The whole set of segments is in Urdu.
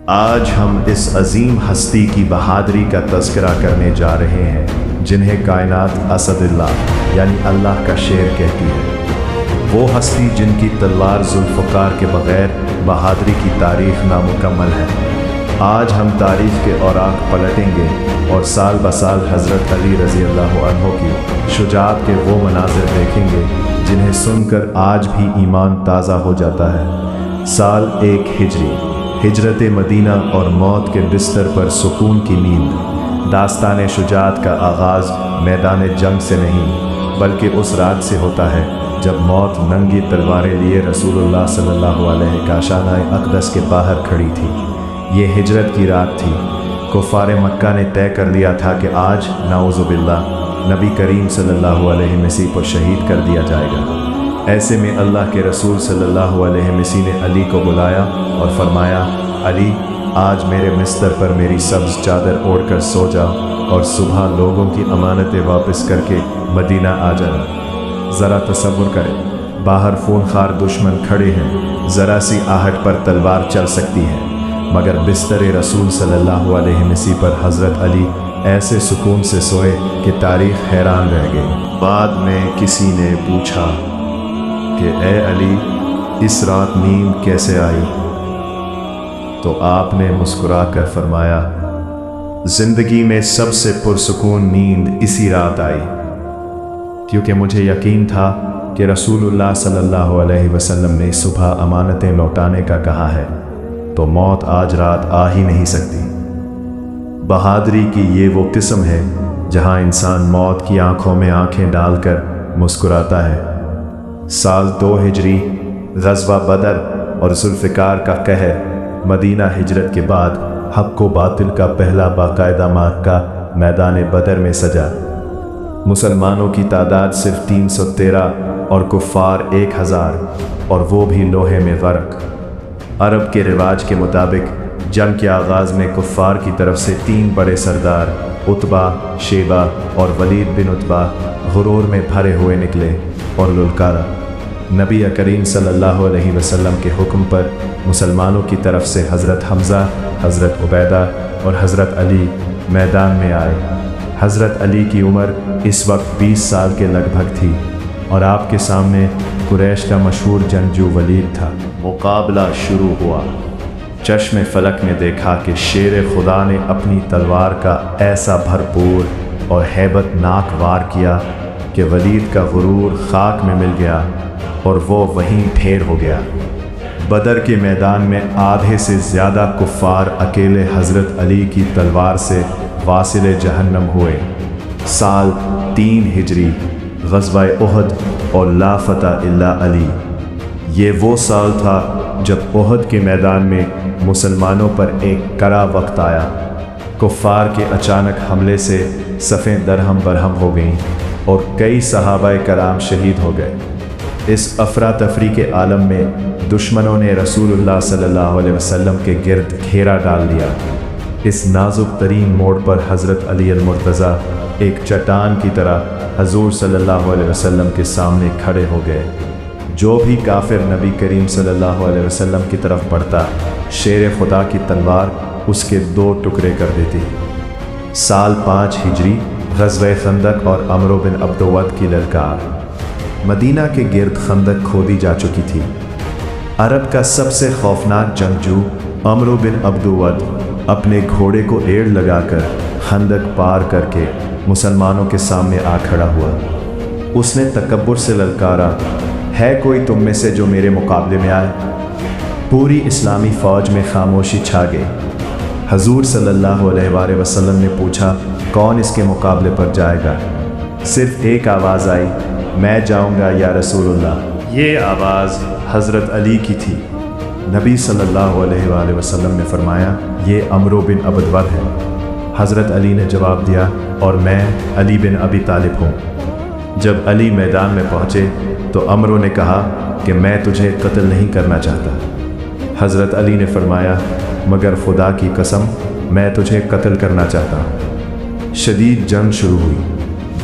آج ہم اس عظیم ہستی کی بہادری کا تذکرہ کرنے جا رہے ہیں جنہیں کائنات اسد اللہ یعنی اللہ کا شیر کہتی ہے۔ وہ ہستی جن کی تلوار ذوالفقار کے بغیر بہادری کی تاریخ نامکمل ہے۔ آج ہم تاریخ کے اوراق پلٹیں گے اور سال بسال حضرت علی رضی اللہ عنہ کی شجاعت کے وہ مناظر دیکھیں گے جنہیں سن کر آج بھی ایمان تازہ ہو جاتا ہے۔ سال 1 ہجری، ہجرت مدینہ اور موت کے بستر پر سکون کی نیند۔ داستان شجاعت کا آغاز میدان جنگ سے نہیں بلکہ اس رات سے ہوتا ہے جب موت ننگی تلواریں لیے رسول اللہ صلی اللہ علیہ کا شانہ اقدس کے باہر کھڑی تھی۔ یہ ہجرت کی رات تھی۔ کفار مکہ نے طے کر لیا تھا کہ آج نعوذ باللہ نبی کریم صلی اللہ علیہ وسلم کو شہید کر دیا جائے گا۔ ایسے میں اللہ کے رسول صلی اللہ علیہ وسلم نے علی کو بلایا اور فرمایا، علی آج میرے بستر پر میری سبز چادر اوڑھ کر سو جا اور صبح لوگوں کی امانتیں واپس کر کے مدینہ آ جانا۔ ذرا تصور کریں، باہر خونخوار دشمن کھڑے ہیں، ذرا سی آہٹ پر تلوار چل سکتی ہے، مگر بستر رسول صلی اللہ علیہ وسلم پر حضرت علی ایسے سکون سے سوئے کہ تاریخ حیران رہ گئی۔ بعد میں کسی نے پوچھا کہ اے علی اس رات نیند کیسے آئی؟ تو آپ نے مسکرا کر فرمایا، زندگی میں سب سے پرسکون نیند اسی رات آئی، کیونکہ مجھے یقین تھا کہ رسول اللہ صلی اللہ علیہ وسلم نے صبح امانتیں لوٹانے کا کہا ہے، تو موت آج رات آ ہی نہیں سکتی۔ بہادری کی یہ وہ قسم ہے جہاں انسان موت کی آنکھوں میں آنکھیں ڈال کر مسکراتا ہے۔ سال 2 ہجری، غزوہ بدر اور ذوالفقار کا قہر۔ مدینہ ہجرت کے بعد حق و باطل کا پہلا باقاعدہ معرکہ میدان بدر میں سجا۔ مسلمانوں کی تعداد صرف 313 اور کفار 1000، اور وہ بھی لوہے میں غرق۔ عرب کے رواج کے مطابق جنگ کے آغاز میں کفار کی طرف سے 3 بڑے سردار عتبہ، شیبہ اور ولید بن عتبہ غرور میں بھرے ہوئے نکلے اور للکارا۔ نبی کریم صلی اللہ علیہ وسلم کے حکم پر مسلمانوں کی طرف سے حضرت حمزہ، حضرت عبیدہ اور حضرت علی میدان میں آئے۔ حضرت علی کی عمر اس وقت 20 سال کے لگ بھگ تھی اور آپ کے سامنے قریش کا مشہور جنگجو ولید تھا۔ مقابلہ شروع ہوا۔ چشم فلک نے دیکھا کہ شیر خدا نے اپنی تلوار کا ایسا بھرپور اور ہیبت ناک وار کیا کہ ولید کا غرور خاک میں مل گیا اور وہ وہیں ڈھیر ہو گیا۔ بدر کے میدان میں آدھے سے زیادہ کفار اکیلے حضرت علی کی تلوار سے واصل جہنم ہوئے۔ سال 3 ہجری، غزوہ احد اور لا فتح الا علی۔ یہ وہ سال تھا جب احد کے میدان میں مسلمانوں پر ایک کرا وقت آیا۔ کفار کے اچانک حملے سے صفیں درہم برہم ہو گئیں اور کئی صحابہ کرام شہید ہو گئے۔ اس افراتفری کے عالم میں دشمنوں نے رسول اللہ صلی اللہ علیہ وسلم کے گرد گھیرا ڈال دیا۔ اس نازک ترین موڑ پر حضرت علی المرتضیٰ ایک چٹان کی طرح حضور صلی اللہ علیہ وسلم کے سامنے کھڑے ہو گئے۔ جو بھی کافر نبی کریم صلی اللہ علیہ وسلم کی طرف بڑھتا، شیر خدا کی تلوار اس کے 2 ٹکڑے کر دیتی۔ سال 5 ہجری، غزوہ خندق اور عمرو بن عبدود کی للکار۔ مدینہ کے گرد خندق کھودی جا چکی تھی۔ عرب کا سب سے خوفناک جنگجو عمرو بن عبدود اپنے گھوڑے کو ایڑ لگا کر خندق پار کر کے مسلمانوں کے سامنے آ کھڑا ہوا۔ اس نے تکبر سے للکارا، ہے کوئی تم میں سے جو میرے مقابلے میں آئے؟ پوری اسلامی فوج میں خاموشی چھا گئی۔ حضور صلی اللہ علیہ وآلہ وسلم نے پوچھا، کون اس کے مقابلے پر جائے گا؟ صرف ایک آواز آئی، میں جاؤں گا یا رسول اللہ۔ یہ آواز حضرت علی کی تھی۔ نبی صلی اللہ علیہ وآلہ وسلم نے فرمایا، یہ عمرو بن عبدود ہے۔ حضرت علی نے جواب دیا، اور میں علی بن ابی طالب ہوں۔ جب علی میدان میں پہنچے تو عمرو نے کہا کہ میں تجھے قتل نہیں کرنا چاہتا۔ حضرت علی نے فرمایا، مگر خدا کی قسم میں تجھے قتل کرنا چاہتا ہوں۔ شدید جنگ شروع ہوئی،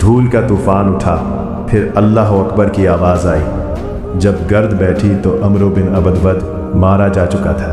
دھول کا طوفان اٹھا، پھر اللہ اکبر کی آواز آئی۔ جب گرد بیٹھی تو عمرو بن عبدود مارا جا چکا تھا۔